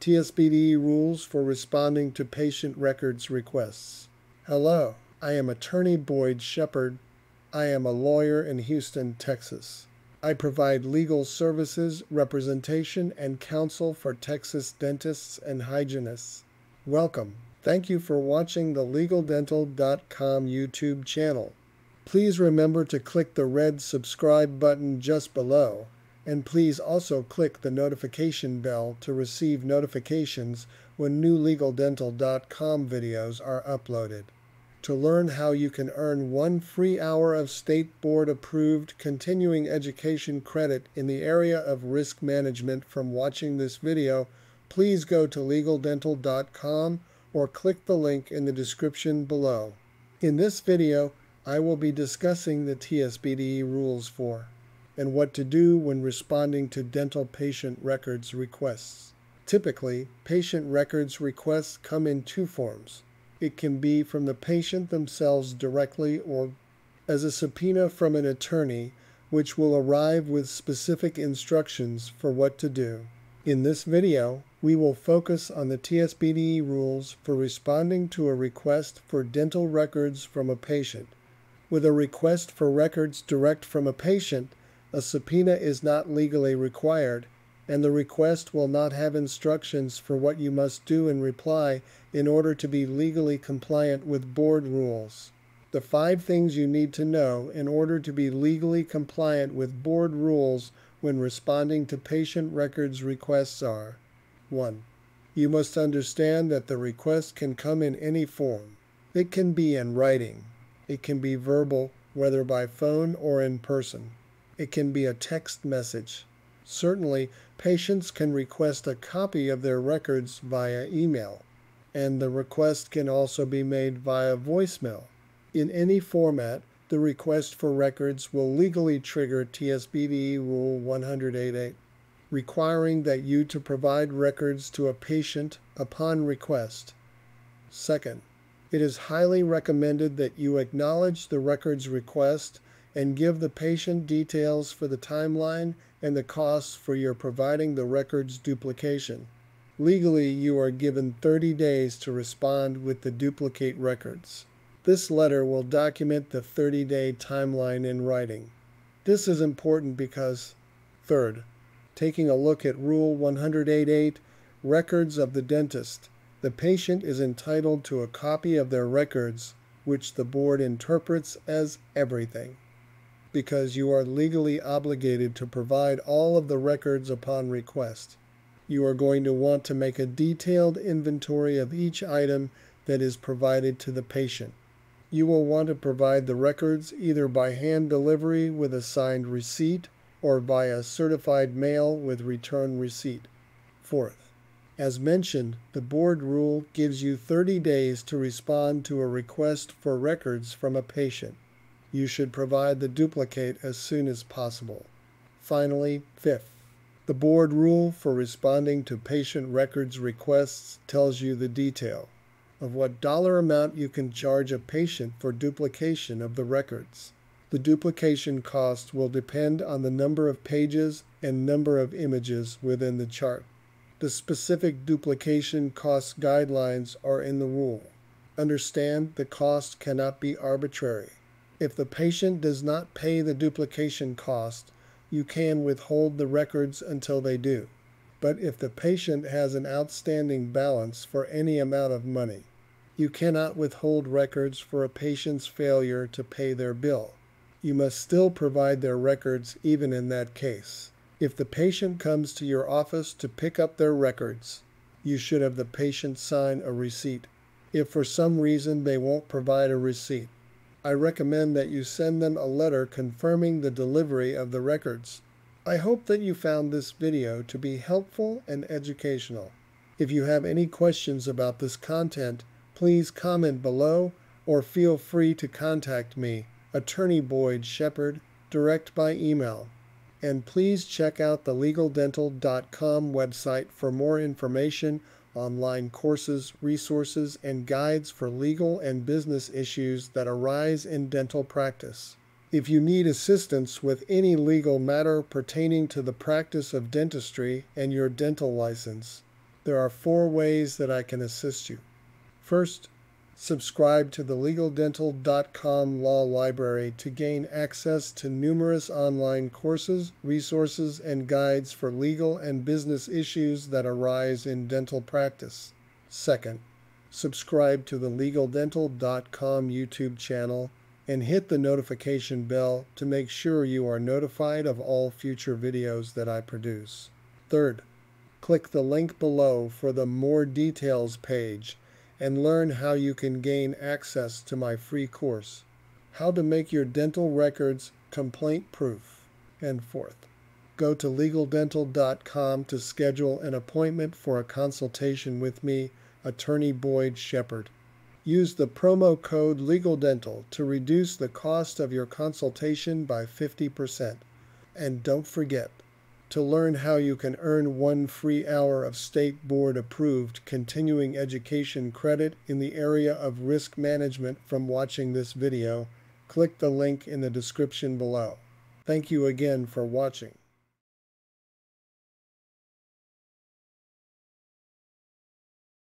TSBDE Rules for Responding to Patient Records Requests. Hello, I am Attorney Boyd Shepard. I am a lawyer in Houston, Texas. I provide legal services, representation, and counsel for Texas dentists and hygienists. Welcome. Thank you for watching the LegalDental.com YouTube channel. Please remember to click the red subscribe button just below, and please also click the notification bell to receive notifications when new LegalDental.com videos are uploaded. To learn how you can earn 1 free hour of State Board approved continuing education credit in the area of risk management from watching this video, please go to LegalDental.com or click the link in the description below. In this video, I will be discussing the TSBDE rules for and what to do when responding to dental patient records requests. Typically, patient records requests come in two forms. It can be from the patient themselves directly or as a subpoena from an attorney, which will arrive with specific instructions for what to do. In this video, we will focus on the TSBDE rules for responding to a request for dental records from a patient. With a request for records direct from a patient, a subpoena is not legally required, and the request will not have instructions for what you must do in reply in order to be legally compliant with board rules. The 5 things you need to know in order to be legally compliant with board rules when responding to patient records requests are: 1. You must understand that the request can come in any form. It can be in writing. It can be verbal, whether by phone or in person. It can be a text message. Certainly, patients can request a copy of their records via email, and the request can also be made via voicemail. In any format, the request for records will legally trigger TSBDE Rule108.8, requiring that you to provide records to a patient upon request. Second, it is highly recommended that you acknowledge the records request and give the patient details for the timeline and the costs for your providing the records duplication. Legally, you are given 30 days to respond with the duplicate records. This letter will document the 30-day timeline in writing. This is important because, third, taking a look at Rule 108.8, Records of the Dentist, the patient is entitled to a copy of their records, which the board interprets as everything, because you are legally obligated to provide all of the records upon request. You are going to want to make a detailed inventory of each item that is provided to the patient. You will want to provide the records either by hand delivery with a signed receipt or via certified mail with return receipt. Fourth, as mentioned, the board rule gives you 30 days to respond to a request for records from a patient. You should provide the duplicate as soon as possible. Finally, fifth, the board rule for responding to patient records requests tells you the detail of what dollar amount you can charge a patient for duplication of the records. The duplication cost will depend on the number of pages and number of images within the chart. The specific duplication cost guidelines are in the rule. Understand, the cost cannot be arbitrary. If the patient does not pay the duplication cost, you can withhold the records until they do. But if the patient has an outstanding balance for any amount of money, you cannot withhold records for a patient's failure to pay their bill. You must still provide their records even in that case. If the patient comes to your office to pick up their records, you should have the patient sign a receipt. If for some reason they won't provide a receipt, I recommend that you send them a letter confirming the delivery of the records. I hope that you found this video to be helpful and educational. If you have any questions about this content, please comment below or feel free to contact me, Attorney Boyd Shepard, direct by email. And please check out the LegalDental.com website for more information, online courses, resources, and guides for legal and business issues that arise in dental practice. If you need assistance with any legal matter pertaining to the practice of dentistry and your dental license, There are 4 ways that I can assist you. First, subscribe to the LegalDental.com Law Library to gain access to numerous online courses, resources, and guides for legal and business issues that arise in dental practice. Second, subscribe to the LegalDental.com YouTube channel and hit the notification bell to make sure you are notified of all future videos that I produce. Third, click the link below for the More Details page and learn how you can gain access to my free course, How to Make Your Dental Records Complaint-Proof. And fourth, go to LegalDental.com to schedule an appointment for a consultation with me, Attorney Boyd Shepard. Use the promo code LegalDental to reduce the cost of your consultation by 50%. And don't forget to learn how you can earn 1 free hour of State Board approved continuing education credit in the area of risk management from watching this video. Click the link in the description below. Thank you again for watching.